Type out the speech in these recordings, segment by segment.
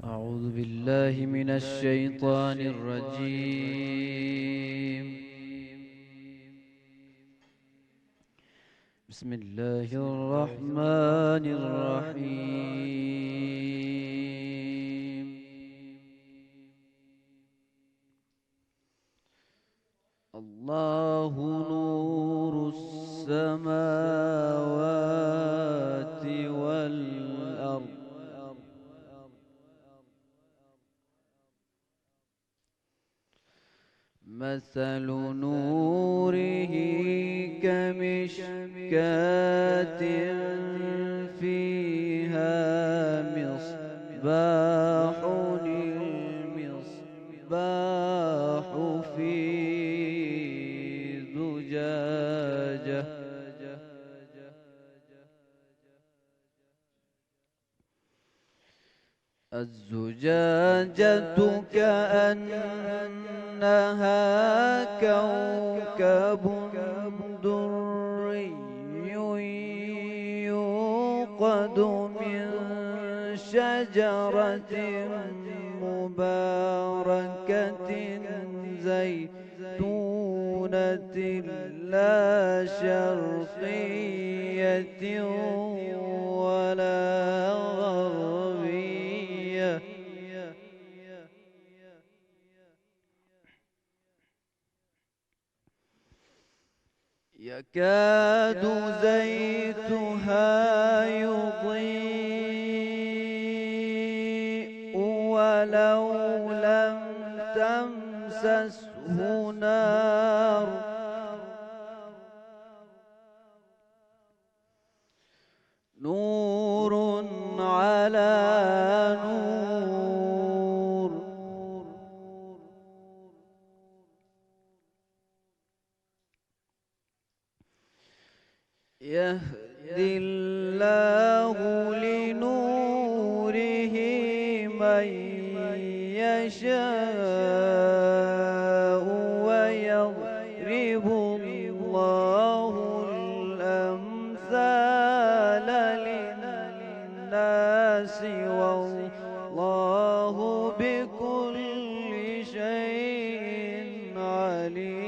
أعوذ بالله من الشيطان الرجيم. بسم الله الرحمن الرحيم. الله نور السماوات والأرض مثل نوره كمشكاة فيها مصباح، المصباح في زجاجة الزجاجة كأنها كوكب دري يوقد من شجرة مباركة زيتونة لا شرقية ولا غربية يكاد زيتها يضيء ولو لم تمسسه نار نور على نور يهدي الله لنوره من يشاء ويضرب الله الأمثال للناس والله بكل شيء عليم.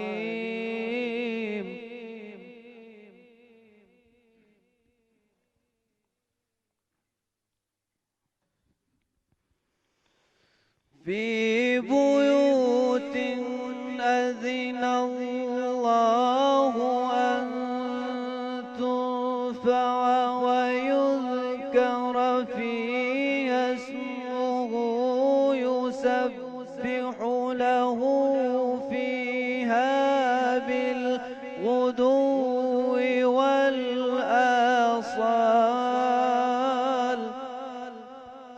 في بيوت أذن الله أن ترفع ويذكر فيها اسمه وصال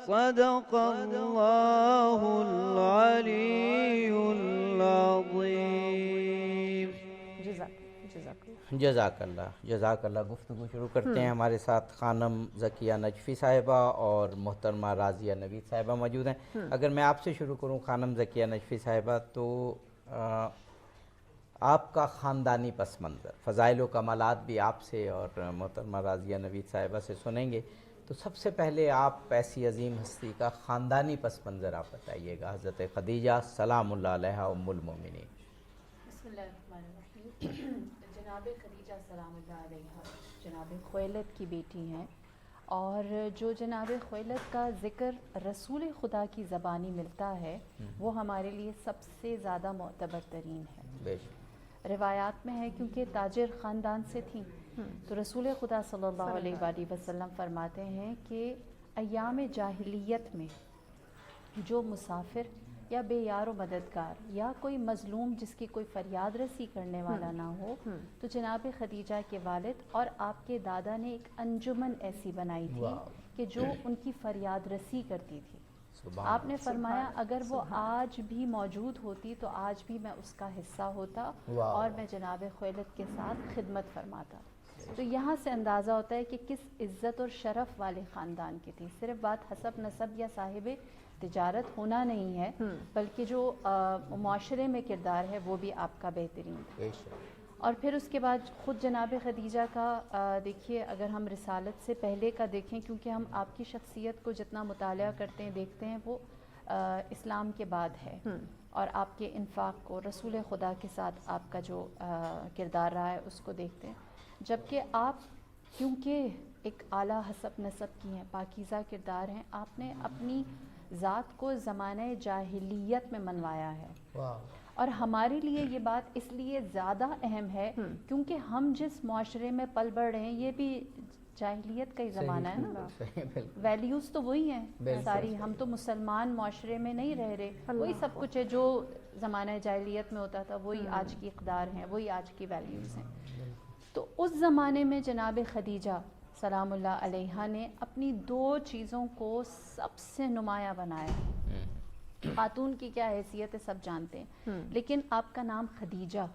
صدق الله العلي العظيم. جزاک اللہ. گفتگو شروع کرتے ہیں. ہمارے ساتھ خانم ذکیہ نجفی صاحبہ اور محترمہ راضیہ نوید صاحبہ موجود ہیں. اگر میں آپ سے شروع کروں خانم ذکیہ نجفی صاحبہ، تو آپ کا خاندانی پس منظر، فضائل و کمالات بھی آپ سے اور محترمہ راضیہ نوید صاحبہ سے سنیں گے. تو سب سے پہلے آپ ایسی عظیم ہستی کا خاندانی پس منظر آپ بتائیے گا. حضرت خدیجہ سلام اللہ علیہا ام المومنین. بسم اللہ الرحمن الرحیم. جناب خدیجہ سلام اللہ علیہا جناب خویلد کی بیٹی ہیں، اور جو جناب خویلد کا ذکر رسول خدا کی زبانی ملتا ہے وہ ہمارے لیے سب سے زیادہ معتبر ترین ہے. بے شک. روایات میں ہے کیونکہ تاجر خاندان سے تھیں، تو رسول خدا صلی اللہ علیہ وآلہ وسلم فرماتے ہیں کہ ایام جاہلیت میں جو مسافر یا بے یار و مددگار یا کوئی مظلوم جس کی کوئی فریاد رسی کرنے والا نہ ہو، تو جناب خدیجہ کے والد اور آپ کے دادا نے ایک انجمن ایسی بنائی تھی کہ جو ان کی فریاد رسی کرتی تھی. آپ نے فرمایا اگر وہ آج بھی موجود ہوتی تو آج بھی میں اس کا حصہ ہوتا اور میں جناب خویلد کے ساتھ خدمت فرماتا. تو یہاں سے اندازہ ہوتا ہے کہ کس عزت اور شرف والے خاندان کی تھی. صرف بات حسب نسب یا صاحب تجارت ہونا نہیں ہے، بلکہ جو معاشرے میں کردار ہے وہ بھی آپ کا بہترین ہے. اور پھر اس کے بعد خود جناب خدیجہ کا دیکھیے، اگر ہم رسالت سے پہلے کا دیکھیں، کیونکہ ہم آپ کی شخصیت کو جتنا مطالعہ کرتے ہیں دیکھتے ہیں وہ اسلام کے بعد ہے، اور آپ کے انفاق کو، رسول خدا کے ساتھ آپ کا جو کردار رہا ہے اس کو دیکھتے ہیں. جبکہ آپ کیونکہ ایک اعلیٰ حسب نسب کی ہیں، پاکیزہ کردار ہیں، آپ نے اپنی ذات کو زمانہ جاہلیت میں منوایا ہے. اور ہمارے لیے یہ بات اس لیے زیادہ اہم ہے کیونکہ ہم جس معاشرے میں پل بڑھ رہے ہیں یہ بھی جاہلیت کا ہی زمانہ ہے نا. ویلیوز تو وہی ہیں ساری. ہم تو مسلمان معاشرے میں نہیں رہ رہے، وہی سب کچھ ہے جو زمانہ جاہلیت میں ہوتا تھا، وہی آج کی اقدار ہیں، وہی آج کی ویلیوز ہیں. تو اس زمانے میں جناب خدیجہ سلام اللہ علیہا نے اپنی دو چیزوں کو سب سے نمایاں بنایا. خاتون کی کیا حیثیت ہے سب جانتے ہیں، لیکن آپ کا نام خدیجہ،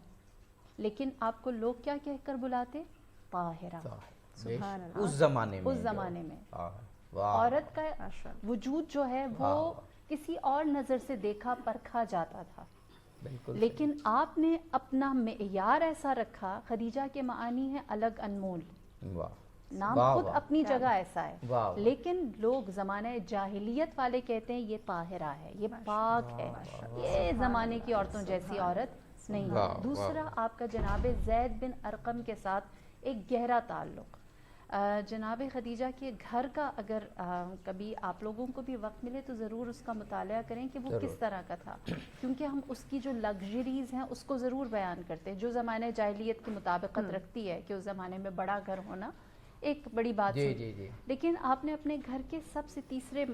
لیکن آپ کو لوگ کیا کہہ کر بلاتے؟ طاہرہ. اس زمانے میں عورت کا وجود جو ہے وہ کسی اور نظر سے دیکھا پرکھا جاتا تھا، لیکن آپ نے اپنا معیار ایسا رکھا. خدیجہ کے معانی ہے الگ انمول، نام خود اپنی جگہ ایسا ہے، لیکن لوگ زمانہ جاہلیت والے کہتے ہیں یہ طاہرہ ہے، یہ پاک ہے، یہ زمانے کی عورتوں جیسی عورت نہیں ہے. دوسرا آپ کا جناب زید بن ارقم کے ساتھ ایک گہرا تعلق. جناب خدیجہ کے گھر کا اگر کبھی آپ لوگوں کو بھی وقت ملے تو ضرور اس کا مطالعہ کریں کہ وہ کس طرح کا تھا، کیونکہ ہم اس کی جو لگژریز ہیں اس کو ضرور بیان کرتے ہیں جو زمانہ جاہلیت کی مطابقت رکھتی ہے کہ اس زمانے میں بڑا گھر ہونا ایک بڑی بات ہے. لیکن آپ نے اپنے گھر کے سب سے تیسرے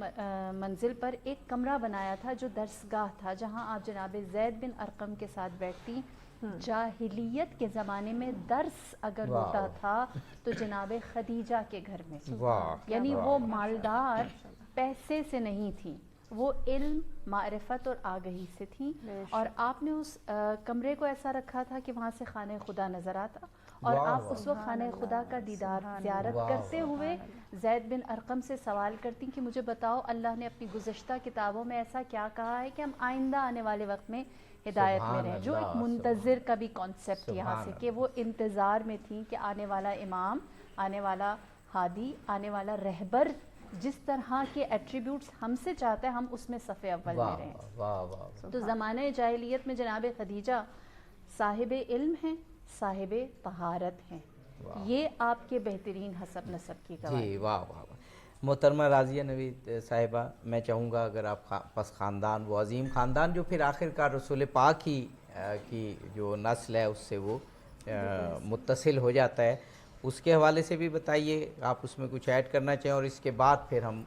منزل پر ایک کمرہ بنایا تھا جو درسگاہ تھا، جہاں آپ جناب زید بن ارقم کے ساتھ بیٹھتی. جاہلیت کے زمانے میں درس اگر ہوتا تھا تو جناب خدیجہ کے گھر میں، یعنی وہ مالدار پیسے سے نہیں تھی، وہ علم، معرفت اور آگہی سے تھیں. اور آپ نے اس کمرے کو ایسا رکھا تھا کہ وہاں سے خانہ خدا نظر آتا، اور آپ اس وقت خانہ خدا کا دیدار زیارت کرتے ہوئے زید بن ارقم سے سوال کرتی کہ مجھے بتاؤ اللہ نے اپنی گزشتہ کتابوں میں ایسا کیا کہا ہے کہ ہم آئندہ آنے والے وقت میں ہدایت میں رہیں. جو ایک منتظر کا بھی کانسیپٹ یہاں سے کہ وہ انتظار میں تھی کہ آنے والا امام، آنے والا ہادی، آنے والا رہبر جس طرح کے ایٹریبیوٹس ہم سے چاہتا ہے ہم اس میں صف اول میں رہیں. تو زمانہ جاہلیت میں جناب خدیجہ صاحب علم ہیں، صاحب طہارت ہیں. یہ آپ کے بہترین حسب نسب کی گواہی. جی واہ واہ. محترمہ راضیہ نوید صاحبہ، میں چاہوں گا اگر آپ پس خاندان، وہ عظیم خاندان جو پھر آخر کار رسول پاک ہی کی جو نسل ہے اس سے وہ متصل ہو جاتا ہے، اس کے حوالے سے بھی بتائیے، آپ اس میں کچھ ایڈ کرنا چاہیں، اور اس کے بعد پھر ہم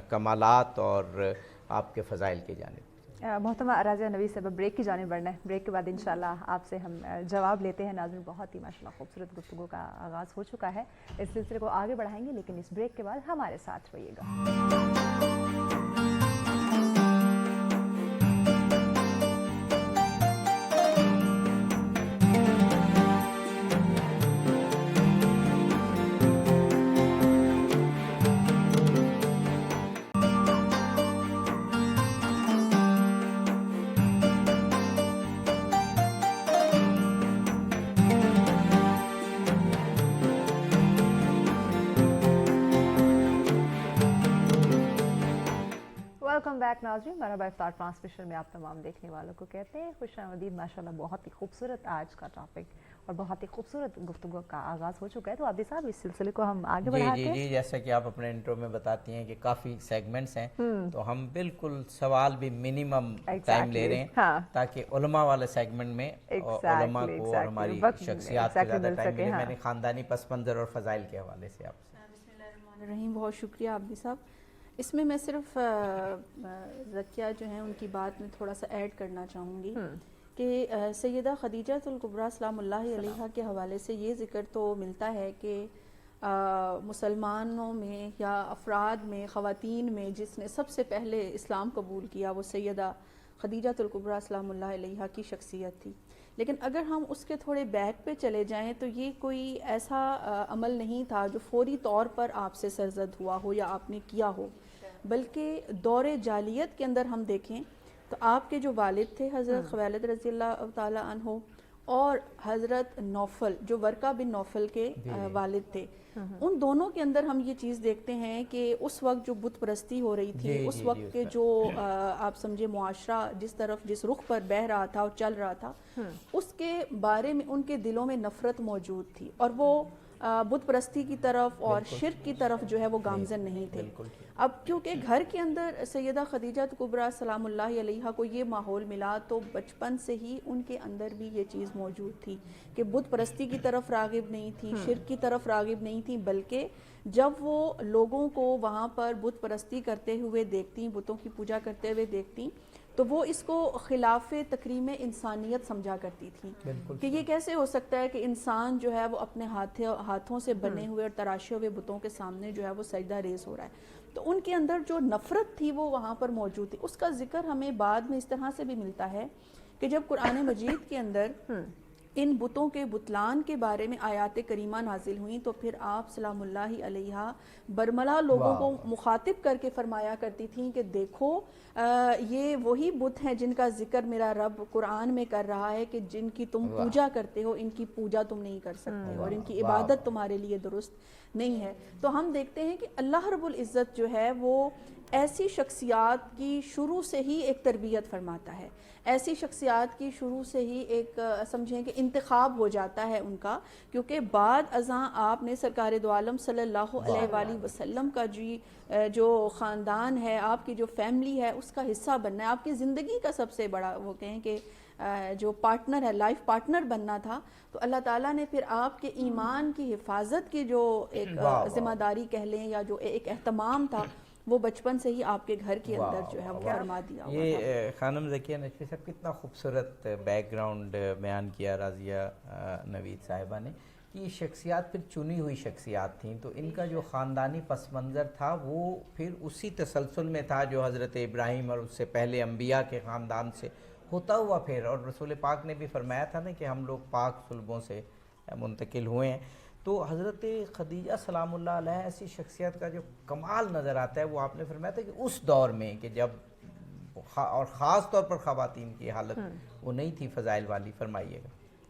کمالات اور آپ کے فضائل کی جانب. محترمہ راضیہ نوید صاحب بریک کی جانب بڑھنا ہے. بریک کے بعد انشاءاللہ آپ سے ہم جواب لیتے ہیں. ناظرین بہت ہی ماشاءاللہ خوبصورت گفتگو کا آغاز ہو چکا ہے. اس سلسلے کو آگے بڑھائیں گے لیکن اس بریک کے بعد ہمارے ساتھ رہیے گا. ویلکم بیک ناظرین. مرحبا افطار ٹرانسمیشن میں آپ تمام دیکھنے والوں کو کہتے ہیں خوش آمدید. ماشاءاللہ بہت ہی خوبصورت آج کا ٹاپک اور بہت ہی خوبصورت گفتگو کا آغاز ہو چکا ہے. تو عابد صاحب اس سلسلے کو ہم آگے بڑھاتے ہیں. جی جیسا کہ آپ اپنے انٹرو میں بتاتی ہیں کہ کافی سیگمنٹس ہیں تو ہم بالکل سوال بھی منیمم ٹائم لے رہے ہیں تاکہ علماء والے سیگمنٹ میں علماء کو اور ہماری شخصیات کو زیادہ ٹائم ملے. میں نے خاندانی پس منظر اور فضائل کے حوالے سے آپ سے. بسم اللہ الرحمن الرحیم. بہت شکریہ عابد صاحب. اس میں صرف زکیہ جو ہیں ان کی بات میں تھوڑا سا ایڈ کرنا چاہوں گی کہ سیدہ خدیجہ الکبریٰ سلام اللہ علیہا کے حوالے سے یہ ذکر تو ملتا ہے کہ مسلمانوں میں یا افراد میں خواتین میں جس نے سب سے پہلے اسلام قبول کیا وہ سیدہ خدیجہ الکبریٰ سلام اللہ علیہا کی شخصیت تھی. لیکن اگر ہم اس کے تھوڑے بیک پہ چلے جائیں تو یہ کوئی ایسا عمل نہیں تھا جو فوری طور پر آپ سے سرزد ہوا ہو یا آپ نے کیا ہو، بلکہ دور جاہلیت کے اندر ہم دیکھیں تو آپ کے جو والد تھے حضرت خویلد رضی اللہ تعالیٰ عنہ اور حضرت نوفل جو ورقہ بن نوفل کے والد تھے، ان دونوں کے اندر ہم یہ چیز دیکھتے ہیں کہ اس وقت جو بت پرستی ہو رہی تھی، اس وقت کے جو آپ سمجھے معاشرہ جس رخ پر بہہ رہا تھا اور چل رہا تھا، اس کے بارے میں ان کے دلوں میں نفرت موجود تھی اور وہ بت پرستی کی طرف اور شرک کی طرف جو ہے وہ گامزن نہیں تھے. اب کیونکہ گھر کے اندر سیدہ خدیجہ کبریٰ سلام اللہ علیہا کو یہ ماحول ملا تو بچپن سے ہی ان کے اندر بھی یہ چیز موجود تھی کہ بت پرستی کی طرف راغب نہیں تھی، شرک کی طرف راغب نہیں تھی، بلکہ جب وہ لوگوں کو وہاں پر بت پرستی کرتے ہوئے دیکھتی، بتوں کی پوجا کرتے ہوئے دیکھتی تو وہ اس کو خلاف تکریم انسانیت سمجھا کرتی تھی کہ یہ کیسے ہو سکتا ہے کہ انسان جو ہے وہ اپنے ہاتھوں سے بنے ہوئے اور تراشے ہوئے بتوں کے سامنے جو ہے وہ سجدہ ریز ہو رہا ہے. تو ان کے اندر جو نفرت تھی وہ وہاں پر موجود تھی. اس کا ذکر ہمیں بعد میں اس طرح سے بھی ملتا ہے کہ جب قرآن مجید کے اندر ان بتوں کے بتلان کے بارے میں آیات کریمہ نازل ہوئیں تو پھر آپ سلام اللہ علیہا برملا لوگوں کو مخاطب کر کے فرمایا کرتی تھیں کہ دیکھو یہ وہی بت ہیں جن کا ذکر میرا رب قرآن میں کر رہا ہے کہ جن کی تم پوجا کرتے ہو، ان کی پوجا تم نہیں کر سکتے اور ان کی عبادت تمہارے لیے درست نہیں ہے. تو ہم دیکھتے ہیں کہ اللہ رب العزت جو ہے وہ ایسی شخصیات کی شروع سے ہی ایک تربیت فرماتا ہے، ایسی شخصیات کی شروع سے ہی ایک سمجھیں کہ انتخاب ہو جاتا ہے ان کا، کیونکہ بعد ازاں آپ نے سرکار دو عالم صلی اللہ علیہ وآلہ وسلم کا جو خاندان ہے، آپ کی جو فیملی ہے اس کا حصہ بننا ہے، آپ کی زندگی کا سب سے بڑا وہ کہیں کہ جو پارٹنر ہے، لائف پارٹنر بننا تھا. تو اللہ تعالیٰ نے پھر آپ کے ایمان کی حفاظت کی جو ایک ذمہ داری کہہ لیں یا جو ایک اہتمام تھا وہ بچپن سے ہی آپ کے گھر کے اندر جو ہے وہ فرما دیا ہوا. یہ خانم زکیہ نجفی صاحب کتنا خوبصورت بیک گراؤنڈ بیان کیا راضیہ نوید صاحبہ نے کہ یہ شخصیات پھر چنی ہوئی شخصیات تھیں، تو ان کا جو خاندانی پس منظر تھا وہ پھر اسی تسلسل میں تھا جو حضرت ابراہیم اور اس سے پہلے انبیاء کے خاندان سے ہوتا ہوا پھر. اور رسول پاک نے بھی فرمایا تھا نا کہ ہم لوگ پاک صلبوں سے منتقل ہوئے ہیں. تو حضرت خدیجہ سلام اللہ علیہ ایسی شخصیت کا جو کمال نظر آتا ہے وہ آپ نے فرمایا تھا کہ اس دور میں کہ جب اور خاص طور پر خواتین کی حالت وہ نہیں تھی فضائل والی. فرمائیے گا.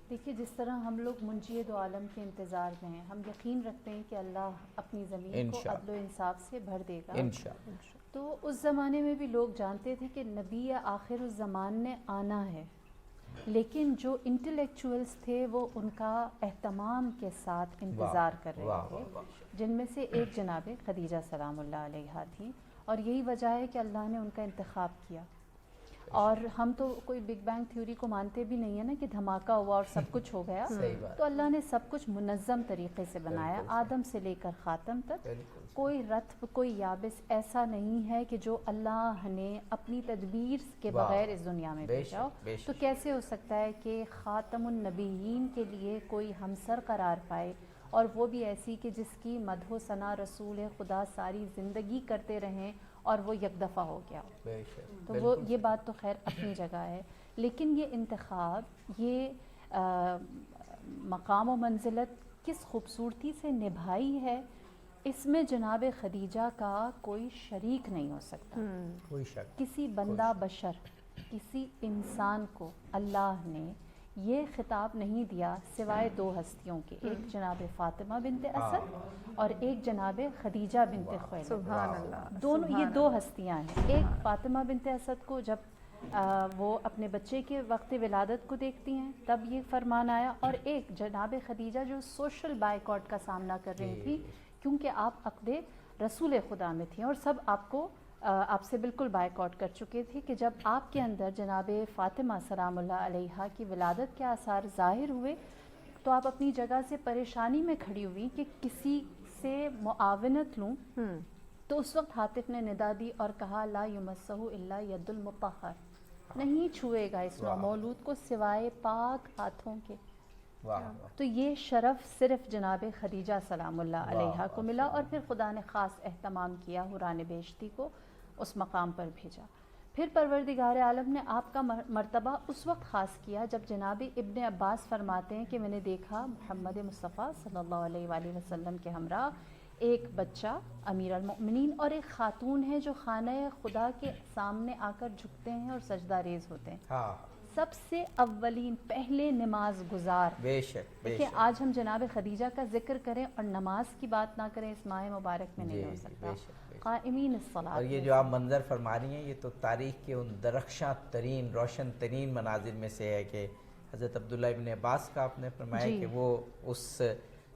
دیکھیے جس طرح ہم لوگ منجی دو عالم کے انتظار میں ہیں، ہم یقین رکھتے ہیں کہ اللہ اپنی زمین کو عدل و انصاف سے بھر دے گا انشاءاللہ. تو اس زمانے میں بھی لوگ جانتے تھے کہ نبی آخر الزمان نے آنا ہے، لیکن جو انٹلیکچوئلز تھے وہ ان کا اہتمام کے ساتھ انتظار کر رہے تھے، جن میں سے ایک جناب خدیجہ سلام اللہ علیہا تھی. اور یہی وجہ ہے کہ اللہ نے ان کا انتخاب کیا. اور ہم تو کوئی بگ بینگ تھیوری کو مانتے بھی نہیں ہے نا کہ دھماکہ ہوا اور سب کچھ ہو گیا. تو اللہ نے سب کچھ منظم طریقے سے بنایا, آدم سے لے کر خاتم تک. کوئی رتب کوئی یابس ایسا نہیں ہے کہ جو اللہ نے اپنی تدبیر کے بغیر اس دنیا میں بھیجا ہو. تو کیسے ہو سکتا ہے کہ خاتم النبیین کے لیے کوئی ہمسر قرار پائے, اور وہ بھی ایسی کہ جس کی مدح و ثنا رسول خدا ساری زندگی کرتے رہیں اور وہ یک دفعہ ہو گیا ہو. تو وہ یہ بات تو خیر اپنی جگہ ہے, لیکن یہ انتخاب, یہ مقام و منزلت کس خوبصورتی سے نبھائی ہے, اس میں جناب خدیجہ کا کوئی شریک نہیں ہو سکتا. کوئی شک. کسی بندہ بشر, کسی انسان کو اللہ نے یہ خطاب نہیں دیا سوائے دو ہستیوں کے, ایک جناب فاطمہ بنت اسد اور ایک جناب خدیجہ بنت خویلد. سبحان اللہ. دونوں یہ دو ہستیاں ہیں. ایک فاطمہ بنت اسد کو جب وہ اپنے بچے کے وقت ولادت کو دیکھتی ہیں تب یہ فرمان آیا, اور ایک جناب خدیجہ جو سوشل بائیکاٹ کا سامنا کر رہی تھی کیونکہ آپ عقد رسول خدا میں تھیں اور سب آپ سے بالکل بائیکاٹ کر چکے تھے, کہ جب آپ کے اندر جناب فاطمہ سلام اللہ علیہا کی ولادت کے آثار ظاہر ہوئے تو آپ اپنی جگہ سے پریشانی میں کھڑی ہوئی کہ کسی سے معاونت لوں. تو اس وقت حاطف نے ندا دی اور کہا لا یمسہ الا ید المطہر, نہیں چھوئے گا اس نومولود کو سوائے پاک ہاتھوں کے. تو یہ شرف صرف جناب خدیجہ سلام اللہ علیہا کو ملا, اور پھر خدا نے خاص اہتمام کیا, حوران بہشتی کو اس مقام پر بھیجا. پھر پروردگار عالم نے آپ کا مرتبہ اس وقت خاص کیا جب جناب ابن عباس فرماتے ہیں کہ میں نے دیکھا محمد مصطفیٰ صلی اللہ علیہ وآلہ وسلم کے ہمراہ ایک بچہ امیر المؤمنین اور ایک خاتون ہے جو خانہ خدا کے سامنے آ کر جھکتے ہیں اور سجدہ ریز ہوتے ہیں. سب سے اولین پہلے نماز گزار. بے شک. کہ آج ہم جناب خدیجہ کا ذکر کریں اور نماز کی بات نہ کریں, اس ماہ مبارک میں نہیں ہو سکتا. قائمین الصلاۃ. اور یہ جو آپ منظر فرما رہی ہیں یہ تو تاریخ کے ان درخشاں ترین روشن ترین مناظر میں سے ہے کہ حضرت عبداللہ ابن عباس کا آپ نے فرمایا کہ وہ اس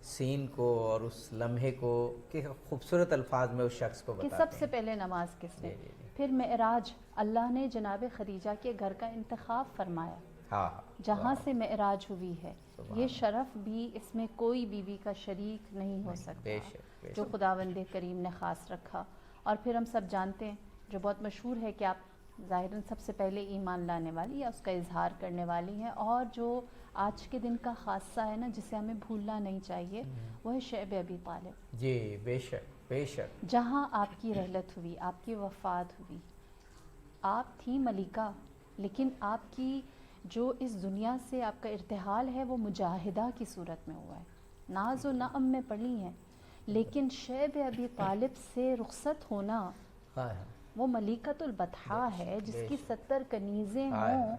سین کو اور اس لمحے کو کہ خوبصورت الفاظ میں اس شخص کو بتاتے ہیں کہ سب سے پہلے نماز کس نے. پھر معراج, اللہ نے جناب خدیجہ کے گھر کا انتخاب فرمایا, جہاں سے معراج ہوئی ہے. یہ شرف بھی اس میں کوئی بیوی کا شریک نہیں ہو سکتا جو خداوند کریم نے خاص رکھا. اور پھر ہم سب جانتے ہیں جو بہت مشہور ہے کہ آپ ظاہراً سب سے پہلے ایمان لانے والی یا اس کا اظہار کرنے والی ہیں, اور جو آج کے دن کا خاصہ ہے نا جسے ہمیں بھولنا نہیں چاہیے, وہ ہے شعب ابی طالب. جی بے شک بے شک. جہاں آپ کی رحلت ہوئی, آپ کی وفات ہوئی, آپ تھیں ملکہ, لیکن آپ کی جو اس دنیا سے آپ کا ارتحال ہے وہ مجاہدہ کی صورت میں ہوا ہے. ناز و نعم میں پڑھی ہیں, لیکن شعب ابی طالب سے رخصت ہونا وہ ملیکۃ البطحاء ہے جس کی 70 کنیزیں ہوں.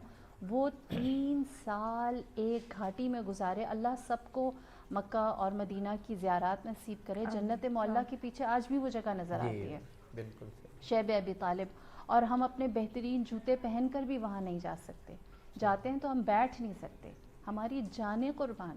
وہ 3 سال ایک گھاٹی میں گزارے. اللہ سب کو مکہ اور مدینہ کی زیارات نصیب کرے. جنت معلیٰ کے پیچھے آج بھی وہ جگہ نظر آتی ہے, بالکل شعب ابی طالب. اور ہم اپنے بہترین جوتے پہن کر بھی وہاں نہیں جا سکتے, جاتے ہیں تو ہم بیٹھ نہیں سکتے, ہماری جانیں قربان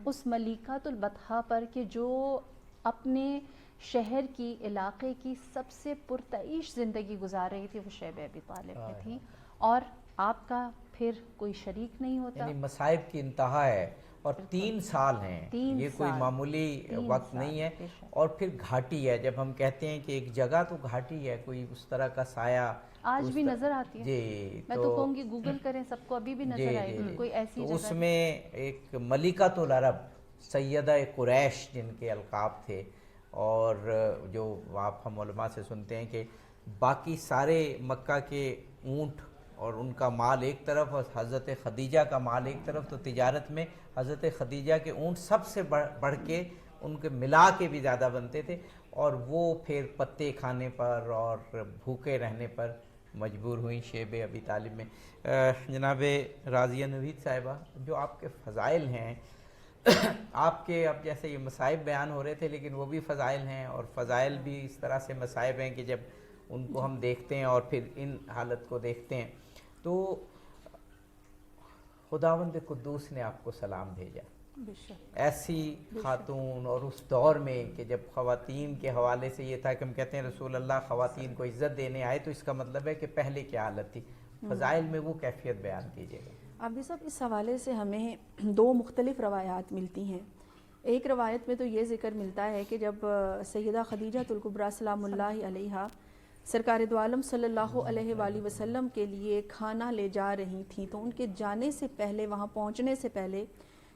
اس ملیکۃ البطحاء پر کہ جو اپنے شہر کی علاقے کی سب سے پرتعیش زندگی گزار رہی تھی, وہ شعب ابی طالب میں تھی. اور آپ کا پھر کوئی شریک نہیں ہوتا. یعنی مصائب کی انتہا ہے, اور 3 سال ہیں, یہ کوئی معمولی وقت نہیں ہے. اور پھر گھاٹی ہے, جب ہم کہتے ہیں کہ ایک جگہ تو گھاٹی ہے, کوئی اس طرح کا سایہ آج بھی نظر آتی ہے. جی میں تو کہوں گی گوگل کریں, سب کو ابھی بھی نظر آئے گی کوئی ایسی جگہ. اس میں ایک ملکۃ العرب سیدہ قریش جن کے القاب تھے, اور جو آپ ہم علماء سے سنتے ہیں کہ باقی سارے مکہ کے اونٹ اور ان کا مال ایک طرف اور حضرت خدیجہ کا مال ایک طرف, تو تجارت میں حضرت خدیجہ کے اونٹ سب سے بڑھ کے ان کے ملا کے بھی زیادہ بنتے تھے, اور وہ پھر پتے کھانے پر اور بھوکے رہنے پر مجبور ہوئیں شعب ابی طالب میں. جناب راضیہ نوید صاحبہ, جو آپ کے فضائل ہیں, آپ کے اب جیسے یہ مصائب بیان ہو رہے تھے لیکن وہ بھی فضائل ہیں, اور فضائل بھی اس طرح سے مصائب ہیں کہ جب ان کو ہم دیکھتے ہیں اور پھر ان حالت کو دیکھتے ہیں تو خداوند قدوس نے آپ کو سلام بھیجا. ایسی خاتون, اور اس دور میں کہ جب خواتین کے حوالے سے یہ تھا کہ ہم کہتے ہیں رسول اللہ خواتین کو عزت دینے آئے, تو اس کا مطلب ہے کہ پہلے کیا حالت تھی. فضائل میں وہ کیفیت بیان کیجیے گا۔ ابھی صاحب اس حوالے سے ہمیں دو مختلف روایات ملتی ہیں۔ ایک روایت میں تو یہ ذکر ملتا ہے کہ جب سیدہ خدیجہ الکبریٰ سلام اللہ علیہا سرکار دو عالم صلی اللہ علیہ وآلہ وسلم کے لیے کھانا لے جا رہی تھیں، تو ان کے جانے سے پہلے، وہاں پہنچنے سے پہلے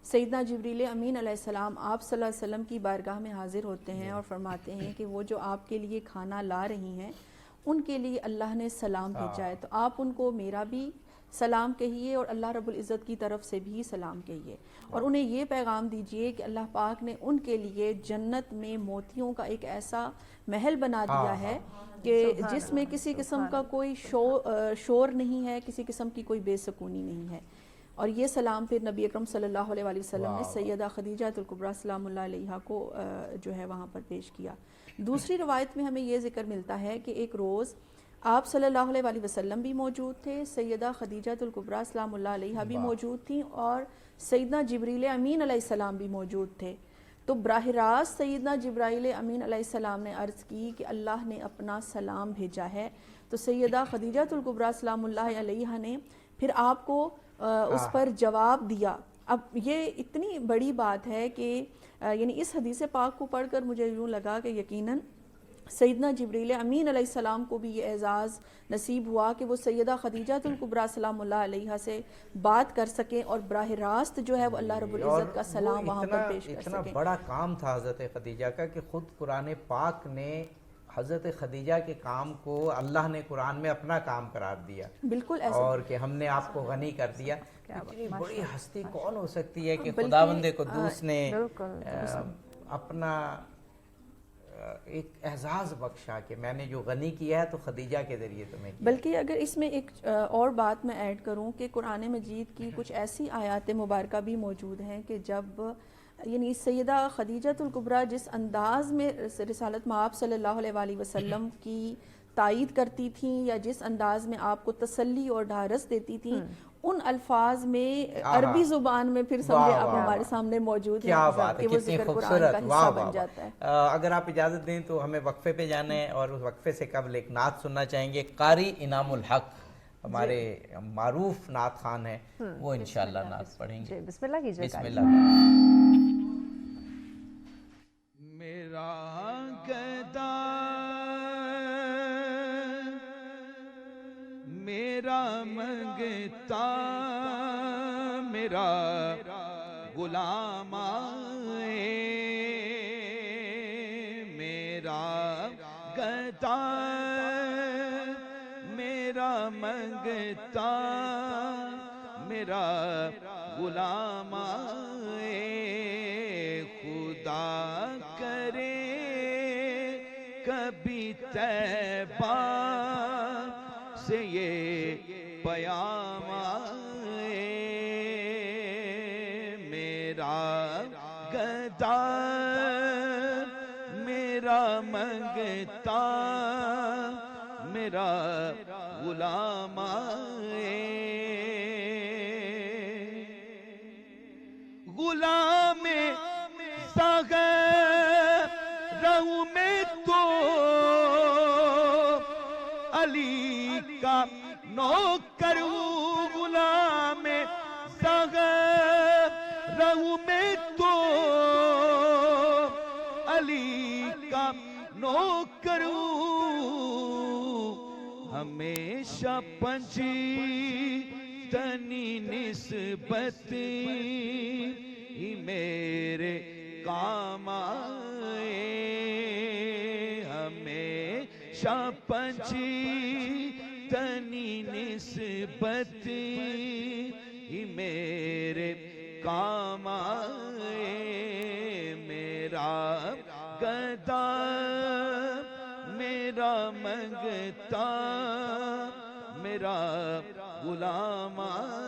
سیدنا جبریل امین علیہ السلام آپ صلی اللہ علیہ وسلم کی بارگاہ میں حاضر ہوتے ہیں اور فرماتے ہیں کہ وہ جو آپ کے لیے کھانا لا رہی ہیں ان کے لیے اللہ نے سلام بھیجا ہے، تو آپ ان کو میرا بھی سلام کہیے اور اللہ رب العزت کی طرف سے بھی سلام کہیے، اور انہیں یہ پیغام دیجئے کہ اللہ پاک نے ان کے لیے جنت میں موتیوں کا ایک ایسا محل بنا دیا ہے کہ جس میں کسی قسم کا کوئی شور نہیں ہے، کسی قسم کی کوئی بے سکونی نہیں ہے۔ اور یہ سلام پھر نبی اکرم صلی اللہ علیہ وآلہ وسلم نے سیدہ خدیجہ الکبریٰ سلام اللہ علیہا کو جو ہے وہاں پر پیش کیا۔ دوسری روایت میں ہمیں یہ ذکر ملتا ہے کہ ایک روز آپ صلی اللہ علیہ وآلہ وسلم بھی موجود تھے، سیدہ خدیجہ الکبریٰ سلام اللہ علیہا بھی موجود تھیں، اور سیدنا جبریل امین علیہ السلام بھی موجود تھے۔ تو براہ راست سیدنا جبرائیل امین علیہ السلام نے عرض کی کہ اللہ نے اپنا سلام بھیجا ہے، تو سیدہ خدیجہ الکبریٰ سلام اللہ علیہا نے پھر آپ کو اس پر جواب دیا۔ اب یہ اتنی بڑی بات ہے کہ یعنی اس حدیث پاک کو پڑھ کر مجھے یوں لگا کہ یقیناً سیدنا جبریل امین علیہ السلام کو بھی یہ اعزاز نصیب ہوا کہ وہ سیدہ خدیجہ الکبریٰ سلام اللہ علیہا سے بات کر سکیں اور براہ راست جو ہے وہ اللہ رب العزت کا سلام وہاں پر پیش کر سکیں۔ اتنا بڑا کام تھا حضرت خدیجہ کا کہ خود قرآن پاک نے حضرت خدیجہ کے کام کو اللہ نے قرآن میں اپنا کام قرار دیا، بالکل ایسا، اور کہ ہم نے آپ کو غنی کر دیا۔ اتنی بڑی ہستی کون ہو سکتی ہے کہ خداوند قدوس نے اپنا ایک اعزاز بخشا کہ میں نے جو غنی کیا ہے تو خدیجہ کے ذریعے تمہیں کیا۔ بلکہ اگر اس میں ایک اور بات میں ایڈ کروں کہ قرآن مجید کی کچھ ایسی آیات مبارکہ بھی موجود ہیں کہ جب یعنی سیدہ خدیجہ الکبریٰ جس انداز میں رسالت مآب صلی اللہ علیہ وآلہ وسلم کی تائید کرتی تھیں یا جس انداز میں آپ کو تسلی اور ڈھارس دیتی تھیں، ان الفاظ میں عربی زبان میں پھر سمجھے اب ہمارے سامنے موجود ہے کہ وہ ذکر قرآن کا حصہ بن جاتا ہے۔ اگر آپ اجازت دیں تو ہمیں وقفے پہ جانا ہے، اور اس وقفے سے قبل ایک نعت سننا چاہیں گے۔ قاری انعام الحق ہمارے معروف نعت خان ہیں، وہ انشاءاللہ نعت پڑھیں گے۔ بسم اللہ کیجئے۔ بسم اللہ۔ میرا گدا میرا منگتا میرا غلام آئے، میرا گدا میرا منگتا میرا غلام آئے، خدا کرے کبھی طیبہ سے یہ پیام آئے، میرا گدا میرا منگتا میرا غلام آئے، غلام ساغر رہوں میں تو علی کا نوکر ہوں، غلام ساغر رہوں میں تو علی کا نوکر ہوں، ہمیشہ پنجی تنی نسبت ہی میرے کام آئے، ہمیشہ پنجی تنی نسبت ہی میرے کام آئے، میرا گدا میرا منگتا میرا غلام آئے۔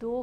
2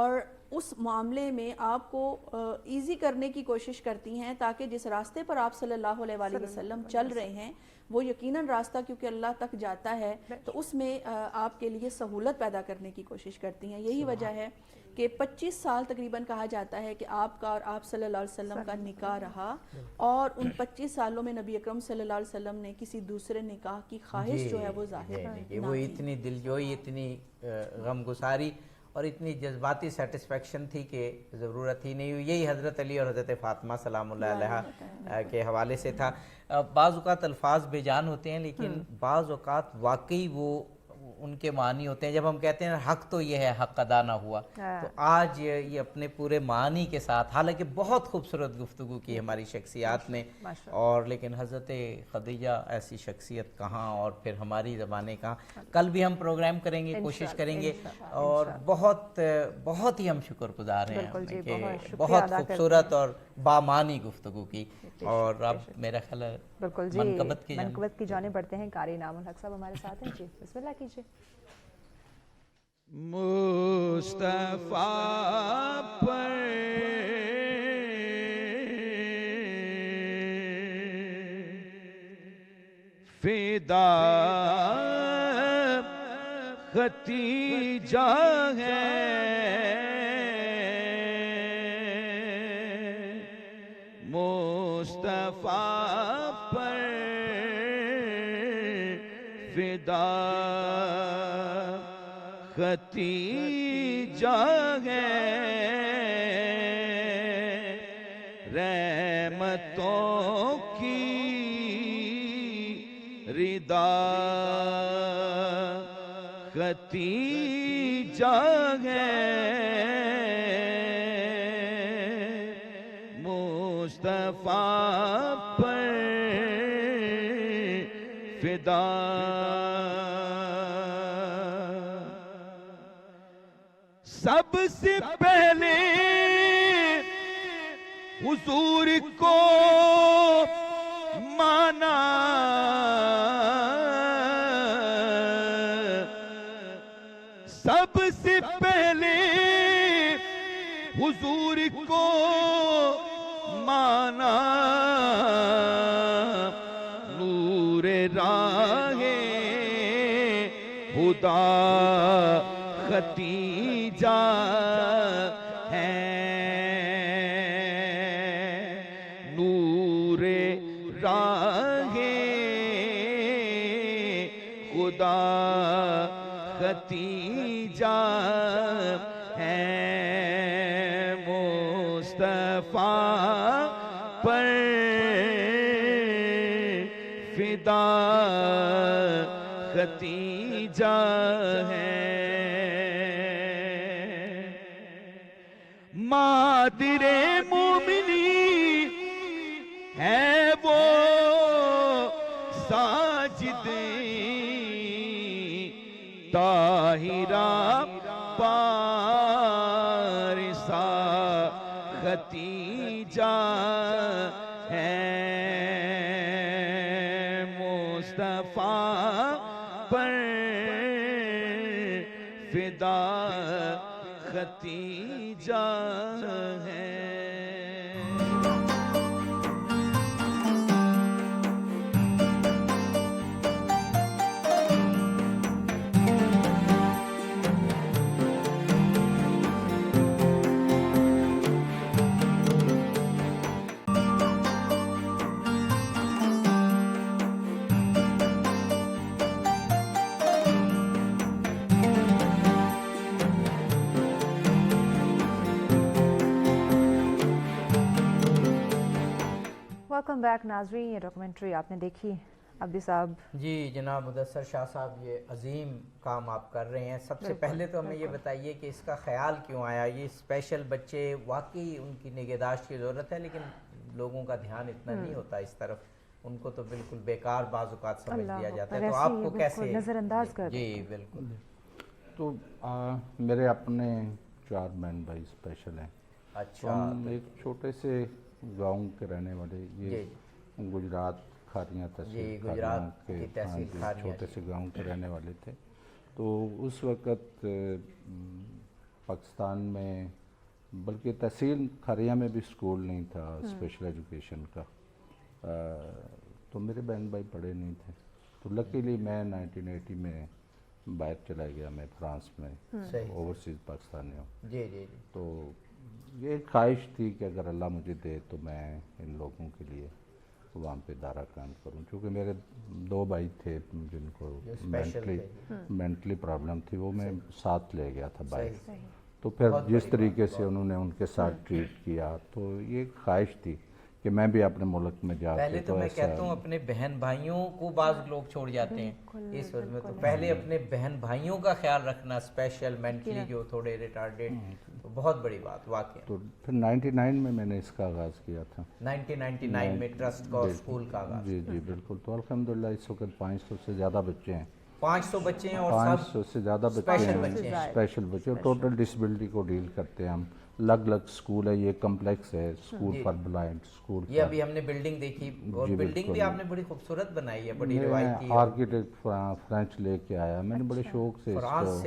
اور اس معاملے میں آپ کو ایزی کرنے کی کوشش کرتی ہیں تاکہ جس راستے پر آپ صلی اللہ علیہ وآلہ وسلم چل رہے ہیں وہ یقیناً راستہ کیونکہ اللہ تک جاتا ہے تو اس میں آپ کے لیے سہولت پیدا کرنے کی کوشش کرتی ہیں. یہی وجہ ہے کہ 25 سال تقریباً کہا جاتا ہے کہ آپ کا اور آپ صلی اللہ علیہ وسلم کا نکاح رہا اور ان 25 سالوں میں نبی اکرم صلی اللہ علیہ وسلم نے کسی دوسرے نکاح کی خواہش جو ہے وہ ظاہر نہ کی. وہ اتنی دلجوئی، اتنی غم گساری اور اتنی جذباتی سیٹسفیکشن تھی کہ ضرورت ہی نہیں ہوئی. یہی حضرت علی اور حضرت فاطمہ سلام اللہ علیہ کے حوالے سے تھا. بعض اوقات الفاظ بے جان ہوتے ہیں لیکن بعض اوقات واقعی وہ ان کے معنی ہوتے ہیں. جب ہم کہتے ہیں حق تو یہ ہے حق ادا نہ ہوا، تو آج یہ اپنے پورے معنی کے ساتھ، حالانکہ بہت خوبصورت گفتگو کی ہماری شخصیات نے، اور لیکن حضرت خدیجہ ایسی شخصیت کہاں اور پھر ہماری زبانیں کہاں. کل بھی ہم پروگرام کریں گے، کوشش کریں گے، اور بہت بہت ہی ہم شکر گزار ہیں کہ بہت خوبصورت اور بامانی گفتگو کی. اور اب میرا خیال ہے بالکل جی منقبت کی جانب بڑھتے ہیں. قاری انعام الحق صاحب ہمارے ساتھ ہیں. جی بسم اللہ کیجیے. مصطفیٰ پر فدا ختیجہ ہے، مصطفیٰ پر فدا ختیجہ ہے، رحمتوں کی ردا ختیجہ ہے، مصطفیٰ پر فدا. سب سے پہلے حضور کو مانا، سب سے پہلے حضور کو مانا، نور راہ خدا ختیجہ ہے، نور راہ خدا ختیجہ ہے، مصطفیٰ پر فدا ختیجہ ہے، مادر مومنی ہے وہ ساجد طاہرہ پارسا ختیجہ ہے، مصطفیٰ پر فدا ختیجہ ہے. ویلکم بیک ناظرین. یہ ڈاکومنٹری آپ نے دیکھی عبدی صاحب. جی جناب مدثر شاہ صاحب، یہ عظیم کام آپ کر رہے ہیں. سب سے پہلے تو ہمیں یہ بتائیے کہ اس کا خیال کیوں آیا؟ یہ اسپیشل بچے واقعی ان کی نگہداشت کی ضرورت ہے لیکن لوگوں کا دھیان اتنا نہیں ہوتا اس طرف، ان کو تو بالکل بیکار بعض اوقات سمجھ لیا جاتا ہے. تو آپ کو کیسے نظر انداز کر؟ جی بالکل. تو میرے اپنے 4 بہن بھائی اسپیشل ہیں. اچھا. ہم ایک چھوٹے سے گاؤں کے رہنے والے، یہ گجرات کھاریاں تحصیل کے چھوٹے سے گاؤں کے رہنے والے تھے. تو اس وقت پاکستان میں بلکہ تحصیل کھاریا میں بھی اسکول نہیں تھا اسپیشل ایجوکیشن کا، تو میرے بہن بھائی پڑھے نہیں تھے، تو لکیلی میں 1980 میں باہر چلا گیا، میں فرانس میں اوورسیز پاکستانی ہوں۔ جی جی جی۔ تو یہ ایک خواہش تھی کہ اگر اللہ مجھے دے تو میں ان لوگوں کے لیے وہاں پہ ادارہ قائم کروں، کیونکہ میرے 2 بھائی تھے جن کو مینٹلی پرابلم تھی، وہ میں ساتھ لے گیا تھا باہر، تو پھر جس طریقے سے انہوں نے ان کے ساتھ ٹریٹ کیا، تو یہ ایک خواہش تھی کہ میں بھی اپنے ملک میں جا کے پہلے تو میں کہتا ہوں اپنے بہن بھائیوں کو بعض لوگ چھوڑ جاتے ہیں اس وقت میں، تو پہلے اپنے بہن بھائیوں کا خیال رکھنا، اسپیشل مینٹلی جو تھوڑے ریٹارڈیڈ، تو بہت بڑی بات واقعی۔ تو پھر 99 میں نے اس کا آغاز کیا تھا، 1999 میں ٹرسٹ کا اسکول کا آغاز۔ جی جی بالکل۔ تو الحمدللہ اس وقت 500 سے زیادہ بچے ہیں، 500 بچے ہیں اور 500 سے زیادہ بچے ہیں اسپیشل بچے، اور ٹوٹل ڈسیبلٹی کو ڈیل کرتے ہیں ہم۔ الگ الگ اسکول ہے، یہ کمپلیکس ہے، اسکول فار بلائنڈ، اسکول یہ ابھی ہم نے بلڈنگ دیکھی، اور بلڈنگ بھی آپ نے بڑی خوبصورت بنائی ہے، بڑی روایتی۔ آرکیٹیکٹ فرینچ لے کے آیا، میں نے بڑے شوق سے اس کو،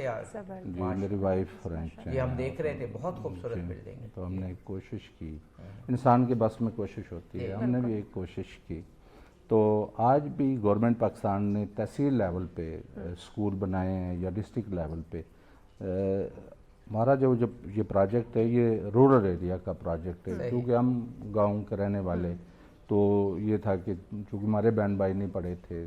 جی میری وائف فرینچ ہے، یہ ہم دیکھ رہے تھے، بہت خوبصورت بلڈنگ ہے۔ تو ہم نے ایک کوشش کی، انسان کے بس میں کوشش ہوتی ہے، ہم نے بھی ایک کوشش کی۔ تو آج بھی گورنمنٹ پاکستان نے تحصیل لیول پہ اسکول بنائے ہیں یا ڈسٹرکٹ لیول پہ۔ ہمارا جب یہ پروجیکٹ ہے، یہ رورل ایریا کا پروجیکٹ ہے، کیونکہ ہم گاؤں کے رہنے والے، تو یہ تھا کہ چونکہ ہمارے بہن بھائی نہیں پڑھے تھے،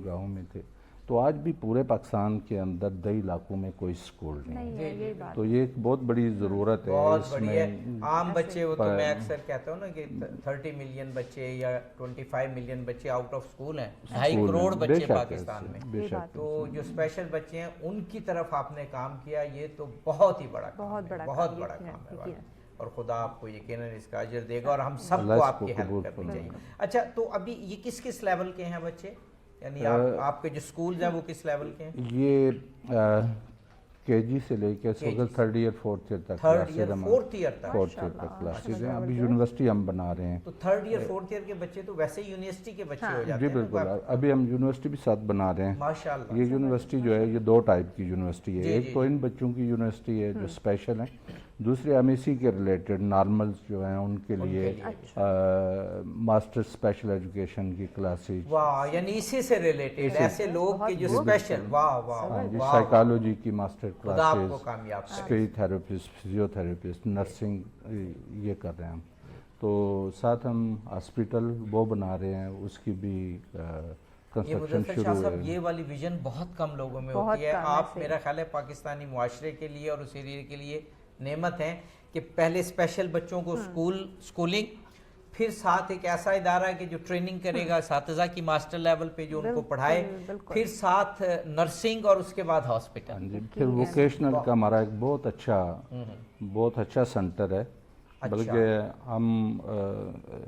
گاؤں میں تھے، تو آج بھی پورے پاکستان کے اندر 10 علاقوں میں کوئی اسکول نہیں ہے، تو یہ ایک بہت بڑی ضرورت ہے۔ بہت بڑی ہے۔ عام بچے، وہ تو میں اکثر کہتا ہوں نا کہ 30 ملین بچے یا 25 ملین بچے آؤٹ آف اسکول ہیں، 2.5 کروڑ بچے پاکستان میں، تو جو اسپیشل بچے ہیں ان کی طرف آپ نے کام کیا، یہ تو بہت ہی بڑا کام ہے، بہت بڑا کام ہے، اور خدا آپ کو یقیناً اس کا اجر دے گا، اور ہم سب کو آپ کی ہیلپ کرنی چاہیے۔ اچھا، تو ابھی یہ کس کس لیول کے ہیں بچے، یعنی آپ کے جو سکولز ہیں وہ کس لیول کے ہیں؟ یہ کے جی سے لے کے 3rd ایئر 4th ایئر تک، 3rd ایئر 4th ایئر تک، 4th ایئر تک کلاسز ہیں۔ ابھی یونیورسٹی ہم بنا رہے ہیں، تو 3rd ایئر 4th ایئر کے بچے تو ویسے ہی یونیورسٹی کے بچے ہو جاتے ہیں۔ جی بالکل، ابھی ہم یونیورسٹی بھی ساتھ بنا رہے ہیں۔ ماشاءاللہ، یہ یونیورسٹی جو ہے یہ 2 ٹائپ کی یونیورسٹی ہے، ایک تو ان بچوں کی یونیورسٹی ہے جو اسپیشل ہیں، دوسری ہم اسی کے ریلیٹڈ نارملز جو ہیں ان کے لیے ماسٹر اسپیشل ایجوکیشن کی کلاسز۔ واہ، یعنی اسی سے ریلیٹڈ ایسے لوگ کہ جو اسپیشل، واہ واہ، جی سائیکالوجی کی ماسٹر کلاسز، کامیاب speech therapist, physio therapist, nursing, یہ کر رہے ہیں ہم۔ تو ساتھ ہم ہاسپٹل وہ بنا رہے ہیں، اس کی بھی کنسٹرکشن شروع ہے۔ یہ والی ویژن بہت کم لوگوں میں ہوتی ہے۔ آپ میرا خیال ہے پاکستانی معاشرے کے لیے اور اس ایریے کے لیے نعمت ہیں کہ پہلے اسپیشل بچوں کو اسکولنگ، پھر ساتھ ایک ایسا ادارہ ہے کہ جو ٹریننگ کرے گا اساتذہ کی ماسٹر لیول پہ جو ان کو پڑھائے، پھر ساتھ نرسنگ، اور اس کے بعد ہاسپٹل۔ پھر ووکیشنل کا ہمارا ایک بہت اچھا سینٹر ہے، بلکہ ہم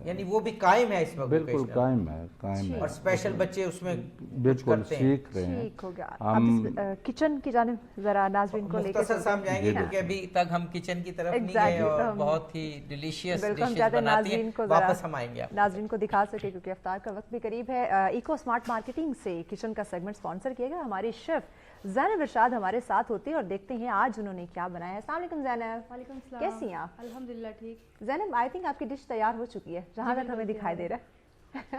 یعنی وہ بھی قائم ہے اس وقت؟ بالکل قائم ہے، اور اسپیشل بچے اس میں بالکل سیکھ رہے ہیں۔ ٹھیک ہو گیا۔ ہم کچن کی جانب ذرا ناظرین کو لے کے مختصر سمجھائیں گے، کیونکہ ابھی تک ہم کچن کی طرف نہیں گئے، اور بہت ہی ڈیلیشیس ڈشز بناتی ہیں، واپس ہم آئیں گے ناظرین کو دکھا سکے، کیونکہ افطار کا وقت بھی قریب ہے۔ ایکو اسمارٹ مارکیٹنگ سے کچن کا سیگمنٹ اسپانسر کیا گیا، ہماری شیف زینب ارشاد ہمارے ساتھ ہوتی ہے، اور دیکھتے ہیں آج انہوں نے کیا بنایا ہے۔ السلام علیکم زینب۔ وعلیکم السلام۔ کیسی ہیں آپ؟ الحمدللہ ٹھیک۔ زینب، آئی تھنک آپ کی ڈش تیار ہو چکی ہے جہاں تک ہمیں دکھائی دے رہا ہے۔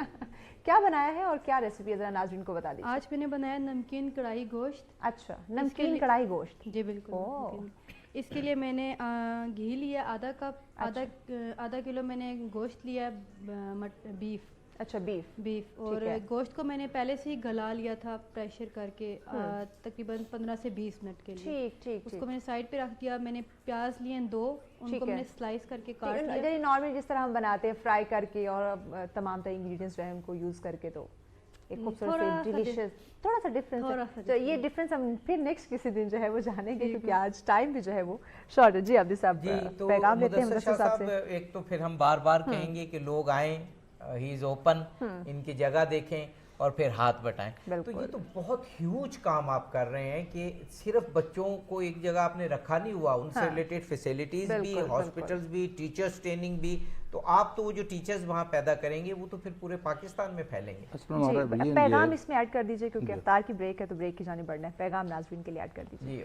کیا بنایا ہے اور کیا ریسیپی ہے، ذرا ناظرین کو بتا دیجیے۔ آج میں نے بنایا نمکین کڑھائی گوشت۔ اچھا، نمکین کڑھائی گوشت۔ جی بالکل۔ اس کے لیے میں نے گھی لیا آدھا کپ، آدھا کلو میں نے گوشت لیا، بیف۔ اچھا، بیف، اور گوشت کو میں نے پہلے سے ہی گلا لیا تھا پریشر کر کے، تقریباً 15 سے 20 منٹ کے لیے۔ اس کو میں نے سائڈ پہ رکھ دیا۔ میں نے پیاز لیے 2، ان کو میں نے سلائس کر کے کاٹ لیا، یعنی نارمل جس طرح ہم بناتے ہیں، فرائی کر کے اور تمام تر انگریڈینٹس جو ہے ان کو یوز کر کے، تو ایک خوبصورت سے ڈیلیشیس، تھوڑا سا ڈفرینس ہے۔ تو یہ ڈفرینس ہم پھر نیکسٹ کسی دن جو ہے وہ جانیں گے، کیونکہ آج ٹائم بھی جو ہے وہ شارٹ ہے۔ جی عبدی صاحب، پیغام لیتے ہیں مدثر صاحب سے۔ ایک تو پھر ہم بار بار کہیں گے کہ لوگ آئیں، ہی از اوپن، ان کی جگہ دیکھیں اور پھر ہاتھ بٹائیں۔ تو یہ تو بہت ہیوج کام آپ کر رہے ہیں کہ صرف بچوں کو ایک جگہ آپ نے رکھا نہیں ہوا، ان سے ریلیٹڈ فیسیلیٹیز بھی، ہاسپٹلز بھی، ٹیچرز ٹریننگ بھی، تو آپ تو وہ جو ٹیچرز وہاں پیدا کریں گے وہ تو پھر پورے پاکستان میں پھیلیں گے۔ پیغام اس میں ایڈ کر دیجئے، کیونکہ افطار کی بریک ہے تو بریک کی جانب بڑھنا ہے، پیغام ناظرین کے لیے ایڈ کر دیجئے۔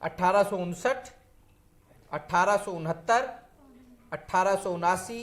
1859, 1869, 1879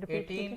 18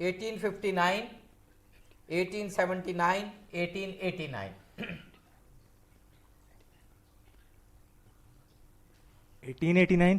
1859, 1879, 1889। 1889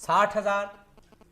60,000,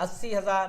80,000,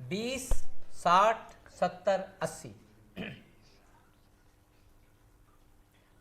20, 60, 70, 80।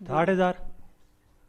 60,000।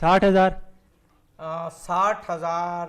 60,000। 60,000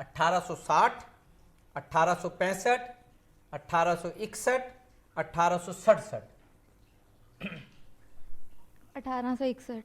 1860, 1865, 1861, 1867? 1861।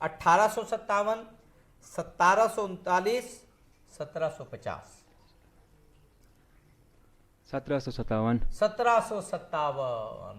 1857, 1739, 1750? 1757। 1757।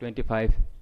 25।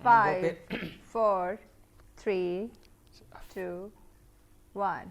5 4 3 2 1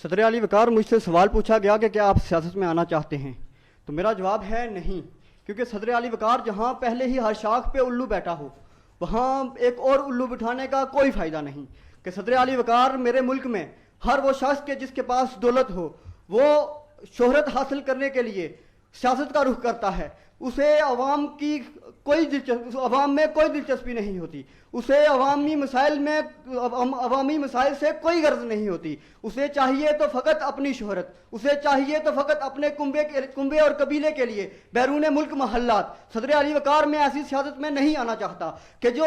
صدر علی وقار مجھ سے سوال پوچھا گیا کہ کیا آپ سیاست میں آنا چاہتے ہیں، تو میرا جواب ہے نہیں، کیونکہ صدر علی وقار جہاں پہلے ہی ہر شاخ پہ الو بیٹھا ہو وہاں ایک اور الو بٹھانے کا کوئی فائدہ نہیں. کہ صدر علی وقار میرے ملک میں ہر وہ شخص کے جس کے پاس دولت ہو وہ شہرت حاصل کرنے کے لیے سیاست کا رخ کرتا ہے، اسے عوام میں کوئی دلچسپی نہیں ہوتی، اسے عوامی مسائل سے کوئی غرض نہیں ہوتی، اسے چاہیے تو فقط اپنی شہرت، اسے چاہیے تو فقط اپنے کنبے اور قبیلے کے لیے بیرون ملک محلات. صدر علی وقار میں ایسی سیاست میں نہیں آنا چاہتا کہ جو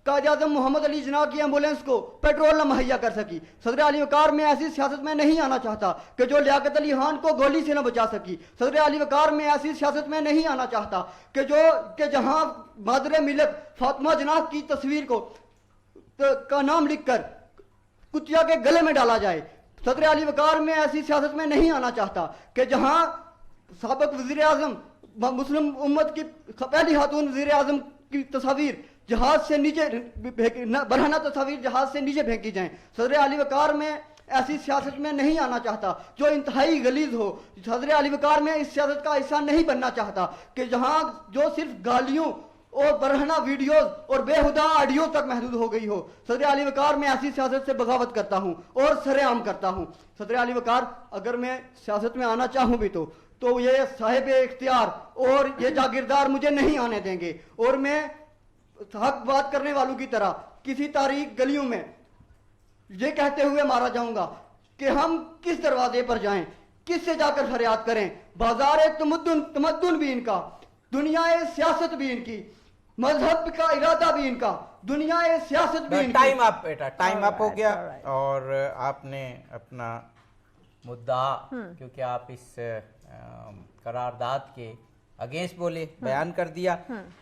قائد اعظم محمد علی جناح کی ایمبولینس کو پیٹرول نہ مہیا کر سکی. صدر علی وقار میں ایسی سیاست میں نہیں آنا چاہتا کہ جو لیاقت علی خان کو گولی سے نہ بچا سکی. صدر علی وقار میں ایسی سیاست میں نہیں آنا چاہتا کہ جہاں مادر ملت فاطمہ جناح کی تصویر کا نام لکھ کر کتیا کے گلے میں ڈالا جائے. صدر علی وقار میں ایسی سیاست میں نہیں آنا چاہتا کہ جہاں سابق وزیر اعظم مسلم امت کی پہلی خاتون وزیر اعظم کی تصاویر جہاز سے نیچے برہنہ تصاویر جہاز سے نیچے پھینکی جائیں. صدر علی وقار میں ایسی سیاست میں نہیں آنا چاہتا جو انتہائی غلیظ ہو. صدر علی وقار میں اس سیاست کا حصہ نہیں بننا چاہتا کہ جہاں جو صرف گالیوں اور برہنہ ویڈیوز اور بےہودہ آڈیو تک محدود ہو گئی ہو. صدر علی وقار میں ایسی سیاست سے بغاوت کرتا ہوں اور سر عام کرتا ہوں. صدر علی وقار اگر میں سیاست میں آنا چاہوں بھی تو یہ صاحب اختیار اور یہ جاگیردار مجھے نہیں آنے دیں گے، اور میں حق بات کرنے والوں کی طرح کسی تاریخ گلیوں میں یہ کہتے ہوئے مارا جاؤں گا کہ ہم کس دروازے پر جائیں، کس سے جا کر فریاد کریں. بازار تمدن بھی ان کا، دنیا سیاست بھی ان کی، مذہب کا ارادہ بھی ان کا، دنیا سیاست بھی ان کی. ٹائم اپ بیٹا، ٹائم اپ ہو گیا اور آپ نے اپنا مدعا کیونکہ آپ اس قرارداد کے اگینسٹ بولے بیان کر دیا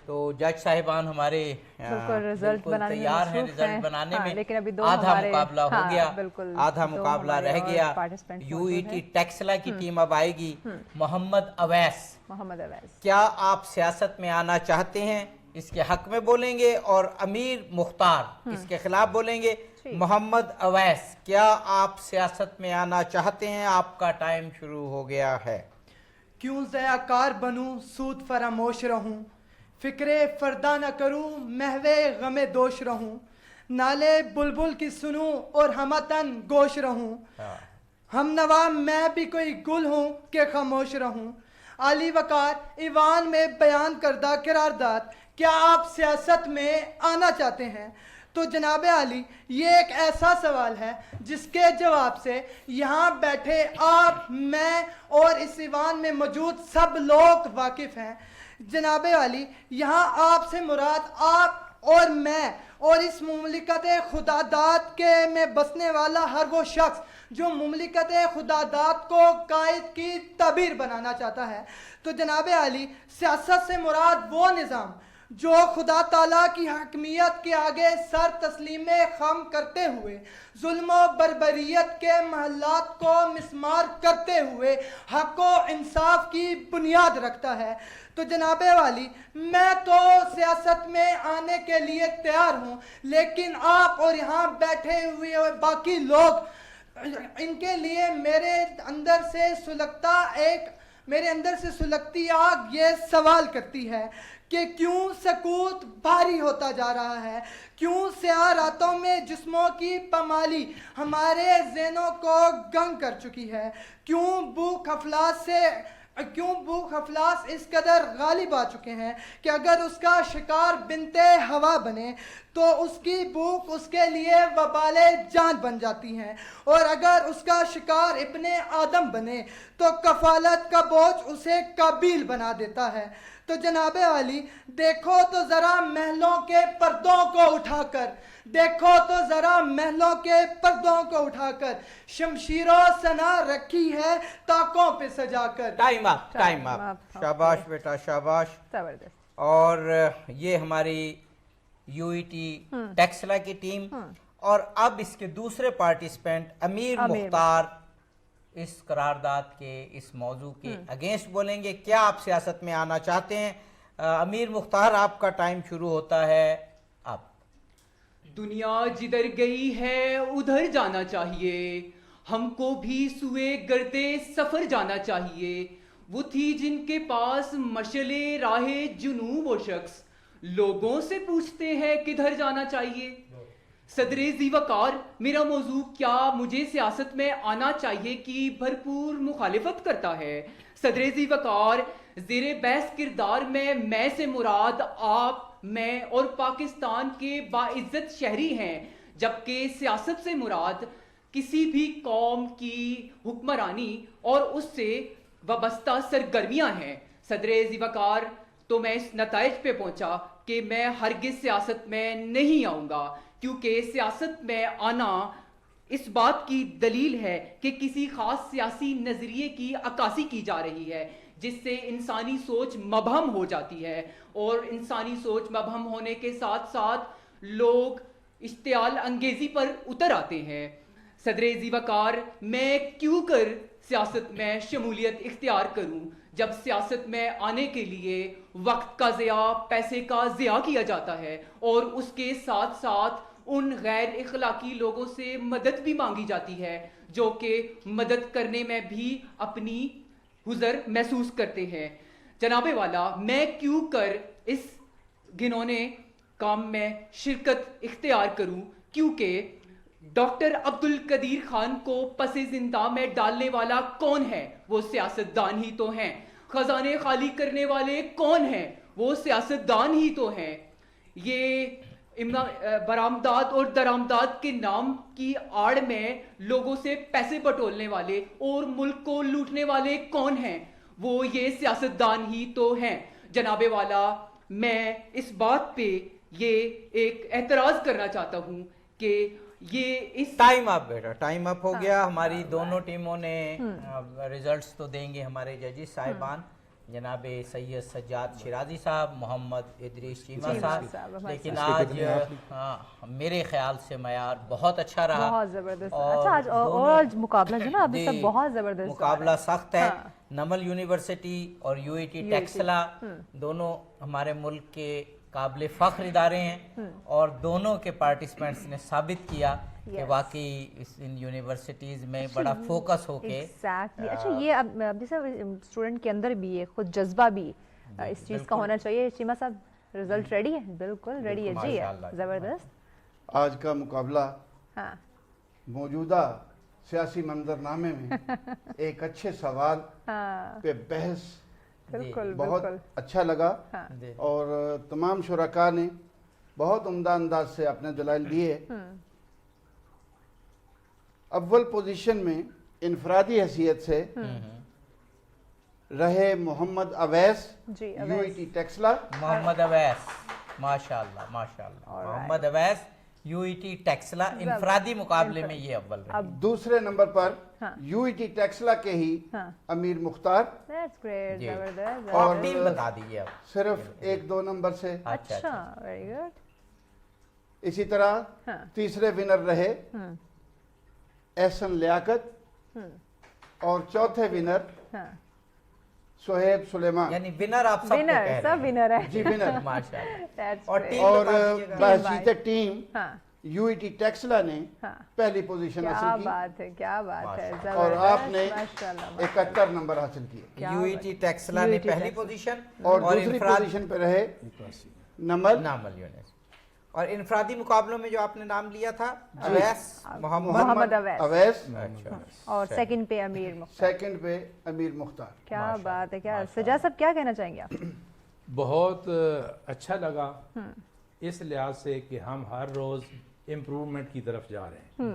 تو جج صاحبان ہمارے بالکل تیار ہیں رزلٹ بنانے میں. آدھا مقابلہ ہو گیا، آدھا مقابلہ رہ گیا. یو ای ٹی ٹیکسلا کی ٹیم اب آئے گی. محمد اویس، کیا آپ سیاست میں آنا چاہتے ہیں؟ اس کے حق میں بولیں گے. اور امیر مختار اس کے خلاف بولیں گے. محمد اویس، کیا آپ سیاست میں آنا چاہتے ہیں؟ آپ کا ٹائم شروع ہو گیا ہے. کیوں ضیاءکار بنوں سود فراموش رہوں، فکرے فردا نہ کروں محوے غم دوش رہوں، نالے بلبل کی سنوں اور ہمتن گوش رہوں، ہم نوا میں بھی کوئی گل ہوں کہ خاموش رہوں. علی وقار ایوان میں بیان کردہ قرارداد، کیا آپ سیاست میں آنا چاہتے ہیں؟ تو جناب عالی یہ ایک ایسا سوال ہے جس کے جواب سے یہاں بیٹھے آپ، میں اور اس ایوان میں موجود سب لوگ واقف ہیں. جناب عالی یہاں آپ سے مراد آپ اور میں اور اس مملکت خدا داد کے میں بسنے والا ہر وہ شخص جو مملکت خدا داد کو قائد کی تعبیر بنانا چاہتا ہے. تو جناب عالی سیاست سے مراد وہ نظام جو خدا تعالیٰ کی حکمیت کے آگے سر تسلیم خم کرتے ہوئے ظلم و بربریت کے محلات کو مسمار کرتے ہوئے حق و انصاف کی بنیاد رکھتا ہے. تو جناب والی میں تو سیاست میں آنے کے لیے تیار ہوں، لیکن آپ اور یہاں بیٹھے ہوئے باقی لوگ ان کے لیے میرے اندر سے سلگتی آگ یہ سوال کرتی ہے کہ کیوں سکوت بھاری ہوتا جا رہا ہے، کیوں سیاہ راتوں میں جسموں کی پامالی ہمارے ذہنوں کو گنگ کر چکی ہے، کیوں بھوک افلاس اس قدر غالب آ چکے ہیں کہ اگر اس کا شکار بنت ہوا بنے تو اس کی بھوک اس کے لیے وبال جان بن جاتی ہیں، اور اگر اس کا شکار ابن آدم بنے تو کفالت کا بوجھ اسے قابل بنا دیتا ہے. تو جناب عالی دیکھو تو ذرا محلوں کے پردوں کو اٹھا کر شمشیر و سنا رکھی ہے طاقوں پہ سجا کر. Time up. شاباش بیٹا شاباش. اور یہ ہماری یو ای ٹی ٹیکسلا کی ٹیم. اور اب اس کے دوسرے پارٹیسپینٹ امیر مختار اس قرارداد کے اس موضوع کے اگینسٹ بولیں گے. کیا آپ سیاست میں آنا چاہتے ہیں؟ امیر مختار آپ کا ٹائم شروع ہوتا ہے اب. دنیا جدھر گئی ہے ادھر جانا چاہیے، ہم کو بھی سوئے گردے سفر جانا چاہیے. وہ تھی جن کے پاس مشعل راہ جنوں وہ شخص لوگوں سے پوچھتے ہیں کدھر جانا چاہیے. صدر ذی وقار میرا موضوع کیا مجھے سیاست میں آنا چاہیے کی بھرپور مخالفت کرتا ہے. صدر ذی وقار زیر بحث کردار میں سے مراد آپ، میں اور پاکستان کے باعزت شہری ہیں، جبکہ سیاست سے مراد کسی بھی قوم کی حکمرانی اور اس سے وابستہ سرگرمیاں ہیں. صدر ذی وقار تو میں اس نتائج پہ پہنچا کہ میں ہرگز سیاست میں نہیں آؤں گا، کیونکہ سیاست میں آنا اس بات کی دلیل ہے کہ کسی خاص سیاسی نظریے کی عکاسی کی جا رہی ہے، جس سے انسانی سوچ مبہم ہو جاتی ہے، اور انسانی سوچ مبہم ہونے کے ساتھ ساتھ لوگ اشتعال انگیزی پر اتر آتے ہیں. صدر ذی وقار میں کیوں کر سیاست میں شمولیت اختیار کروں جب سیاست میں آنے کے لیے وقت کا ضیاع، پیسے کا ضیاع کیا جاتا ہے، اور اس کے ساتھ ساتھ ان غیر اخلاقی لوگوں سے مدد بھی مانگی جاتی ہے جو کہ مدد کرنے میں بھی اپنی حضر محسوس کرتے ہیں. جناب والا، میں کیوں کر اس گھنونے کام میں شرکت اختیار کروں، کیونکہ ڈاکٹر عبد القدیر خان کو پس زندہ میں ڈالنے والا کون ہے؟ وہ سیاستدان ہی تو ہیں. خزانے خالی کرنے والے کون ہیں؟ وہ سیاستدان ہی تو ہیں. یہ برآمدات اور درآمدات کے نام کی آڑ میں لوگوں سے پیسے بٹولنے والے اور ملک کو لوٹنے والے کون ہیں؟ وہ یہ سیاستدان ہی تو ہیں. جناب والا، میں اس بات پہ یہ ایک اعتراض کرنا چاہتا ہوں کہ یہ اس ٹائم اپ بیٹا، ٹائم اپ ہو گیا. ہماری دونوں ٹیموں نے ریزلٹس تو دیں گے ہمارے ججز صاحبان، جناب سید سجاد شیرازی صاحب، محمد ادریس چیمہ صاحب، لیکن آج میرے خیال سے معیار بہت اچھا رہا، بہت زبردست. اچھا آج مقابلہ جو نا ابھی سب بہت زبردست مقابلہ سخت ہے. نمل یونیورسٹی اور یو ای ٹی ٹیکسلا دونوں ہمارے ملک کے قابل فخر ادارے ہیں، اور دونوں کے پارٹیسپینٹس نے ثابت کیا کہ واقعی ان یونیورسٹیز میں بڑا فوکس ہو کے اچھا یہ اب جیسے اسٹوڈنٹ کے اندر بھی ہے خود جذبہ بھی اس چیز کا ہونا چاہیے. چیمہ صاحب رزلٹ ریڈی ہے؟ بالکل ریڈی ہے جی. زبردست. آج کا مقابلہ موجودہ سیاسی منظرنامے میں ایک اچھے سوال پہ بحث بہت اچھا لگا، اور تمام شرکاء نے بہت عمدہ انداز سے اپنے دلائل دیے. اول پوزیشن میں انفرادی حیثیت سے رہے Muhammad Awais U E T Taxila. Muhammad Awais ماشاءاللہ ماشاءاللہ، Muhammad Awais U E T Taxila انفرادی مقابلے میں یہ اول رہے. دوسرے نمبر پر یو ای ٹی ٹیکسلا کے ہی امیر مختار، اور ٹیم بتا دیجیے صرف 1-2 نمبر سے. اچھا ویری گڈ. اسی طرح تیسرے ونر رہے احسن لیاقت، اور چوتھے ونر سہیب سلیمان. یعنی ونر آپ سب کو کہہ رہے ہیں. سب ونر ہے جی ونر. ماشاءاللہ. اور بحثیت team U E T Taxila نے پہلی پوزیشن حاصل کی. کیا بات ہے، کیا بات ہے. اور آپ نے 71 نمبر حاصل کیے. یو ای ٹی ٹیکسلا نے پہلی پوزیشن، اور دوسری پوزیشن پہ رہے نمل یونیورسٹی. اور انفرادی مقابلوں میں جو آپ نے نام لیا تھا اویس، محمد اویس، اور سیکنڈ پہ امیر مختار. کیا بات ہے. کیا سجاد صاحب کیا کہنا چاہیں گے آپ؟ بہت اچھا لگا اس لحاظ سے کہ ہم ہر روز امپروومنٹ کی طرف جا رہے ہیں.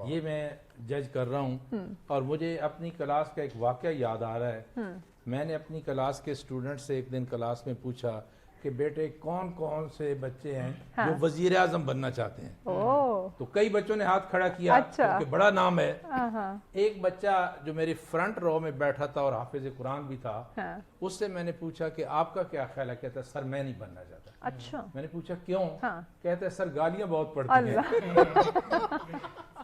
یہ میں جج کر رہا ہوں، اور مجھے اپنی کلاس کا ایک واقعہ یاد آ رہا ہے. میں نے اپنی کلاس کے اسٹوڈنٹ سے ایک دن کلاس میں پوچھا کہ بیٹے کون کون سے بچے ہیں جو وزیر اعظم بننا چاہتے ہیں؟ تو کئی بچوں نے ہاتھ کھڑا کیا کیونکہ بڑا نام ہے. ایک بچہ جو میری فرنٹ رو میں بیٹھا تھا اور حافظ قرآن بھی تھا، اس سے میں نے پوچھا کہ آپ کا کیا خیال ہے؟ کہتا ہے سر میں نہیں بننا چاہتا. اچھا. میں نے پوچھا کیوں؟ کہتا ہے سر گالیاں بہت پڑتی ہیں.